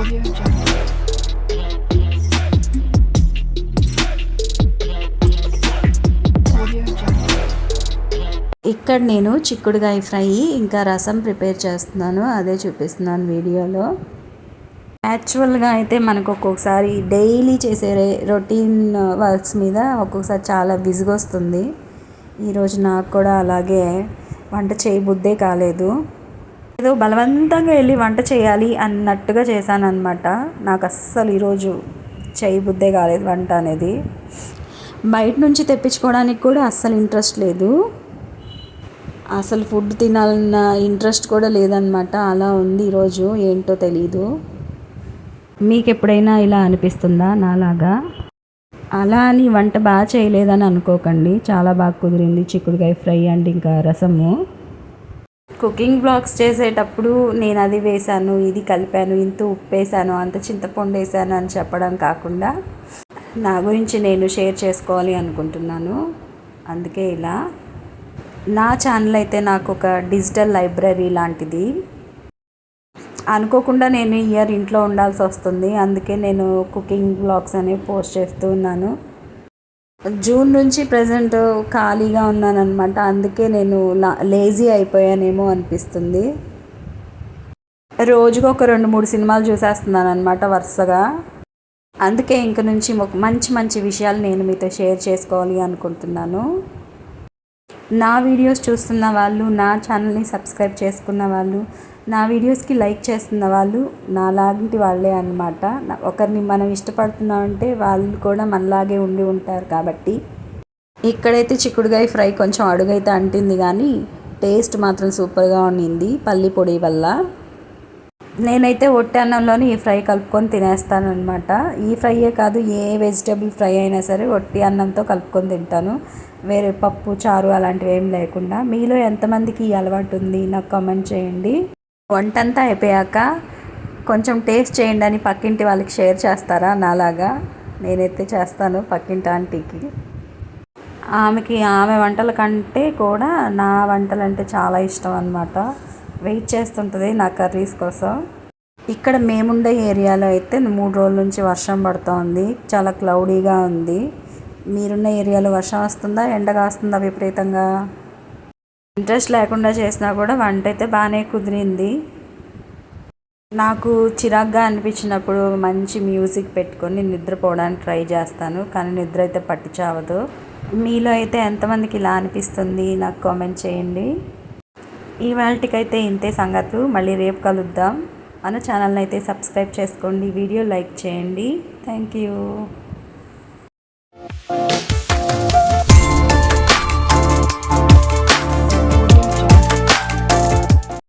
Audio Jungle. Audio Jungle. ఇక్కడ నేను చిక్కుడుగాయ ఫ్రై ఇంకా రసం ప్రిపేర్ చేస్తున్నాను, అదే చూపిస్తున్నాను వీడియోలో. యాక్చువల్గా అయితే మనకు ఒక్కొక్కసారి డైలీ చేసే రొటీన్ వర్క్స్ మీద ఒక్కొక్కసారి చాలా విసుగొస్తుంది. ఈరోజు నాకు కూడా అలాగే వంట చేయబుద్దే కాలేదు. ఏదో బలవంతంగా వెళ్ళి వంట చేయాలి అన్నట్టుగా చేశానన్నమాట. నాకు అస్సలు ఈరోజు చేయబుద్దే కాలేదు వంట అనేది. బయట నుంచి తెప్పించుకోవడానికి కూడా అస్సలు ఇంట్రెస్ట్ లేదు, అసలు ఫుడ్ తినాలన్న ఇంట్రెస్ట్ కూడా లేదనమాట. అలా ఉంది ఈరోజు, ఏంటో తెలీదు. మీకు ఎప్పుడైనా ఇలా అనిపిస్తుందా నాలాగా? అలా అని వంట బాగా చేయలేదని అనుకోకండి, చాలా బాగా కుదిరింది చిక్కుడుకాయ ఫ్రై అండ్ ఇంకా రసము. కుకింగ్ బ్లాగ్స్ చేసేటప్పుడు నేను అది వేశాను, ఇది కలిపాను, ఇంత ఉప్పు వేసాను, అంత చింతపండు వేసాను అని చెప్పడం కాకుండా నా గురించి నేను షేర్ చేసుకోవాలి అనుకుంటున్నాను. అందుకే ఇలా. నా ఛానల్ అయితే నాకు ఒక డిజిటల్ లైబ్రరీ లాంటిది. అనుకోకుండా నేను ఇయర్ ఇంట్లో ఉండాల్సి వస్తుంది, అందుకే నేను కుకింగ్ బ్లాగ్స్ అనేవి పోస్ట్ చేస్తూ ఉన్నాను. జూన్ నుంచి ప్రజెంట్ ఖాళీగా ఉన్నానన్నమాట, అందుకే నేను లేజీ అయిపోయానేమో అనిపిస్తుంది. రోజుకు ఒక 2-3 సినిమాలు చూసేస్తున్నాను అనమాట వరుసగా. అందుకే ఇంక నుంచి మంచి మంచి విషయాలు నేను మీతో షేర్ చేసుకోవాలి అనుకుంటున్నాను. నా వీడియోస్ చూస్తున్న వాళ్ళు, నా ఛానల్ని సబ్స్క్రైబ్ చేసుకున్న వాళ్ళు, నా వీడియోస్కి లైక్ చేస్తున్న వాళ్ళు నాలాంటి వాళ్ళే అన్నమాట. ఒకరిని మనం ఇష్టపడుతున్నామంటే వాళ్ళు కూడా మనలాగే ఉండి ఉంటారు. కాబట్టి ఇక్కడైతే చిక్కుడుగాయ ఫ్రై కొంచెం అడుగైతే అంటింది, కానీ టేస్ట్ మాత్రం సూపర్గా ఉండింది పల్లి పొడి వల్ల. నేనైతే ఒట్టి అన్నంలోని ఈ ఫ్రై కలుపుకొని తినేస్తాను అనమాట. ఈ ఫ్రైయే కాదు, ఏ వెజిటేబుల్ ఫ్రై అయినా సరే ఒట్టి అన్నంతో కలుపుకొని తింటాను, వేరే పప్పు చారు అలాంటివి ఏం లేకుండా. మీలో ఎంతమందికి ఈ అలవాటు ఉంది నాకు కామెంట్ చేయండి. వంటంతా అయిపోయాక కొంచెం టేస్ట్ చేయండి అని పక్కింటి వాళ్ళకి షేర్ చేస్తారా నాలాగా? నేనైతే చేస్తాను పక్కింటి ఆంటీకి. ఆమె వంటల కంటే కూడా నా వంటలు అంటే చాలా ఇష్టం అన్నమాట. వెయిట్ చేస్తుంటుంది నా కర్రీస్ కోసం. ఇక్కడ మేముండే ఏరియాలో అయితే 3 రోజుల నుంచి వర్షం పడుతోంది, చాలా క్లౌడీగా ఉంది. మీరున్న ఏరియాలో వర్షం వస్తుందా, ఎండగా వస్తుందా విపరీతంగా? ఇంట్రెస్ట్ లేకుండా చేసినా కూడా వంట అయితే బాగానే కుదిరింది. నాకు చిరాగ్గా అనిపించినప్పుడు మంచి మ్యూజిక్ పెట్టుకొని నిద్రపోవడానికి ట్రై చేస్తాను, కానీ నిద్ర అయితే పట్టి చావదు. మీలో అయితే ఎంతమందికి ఇలా అనిపిస్తుంది నాకు కామెంట్ చేయండి. ఇవాళకైతే ఇంతే సంగతులు. మళ్ళీ రేపు కలుద్దాం. మన ఛానల్ని అయితే సబ్స్క్రైబ్ చేసుకోండి, వీడియో లైక్ చేయండి. Thank you.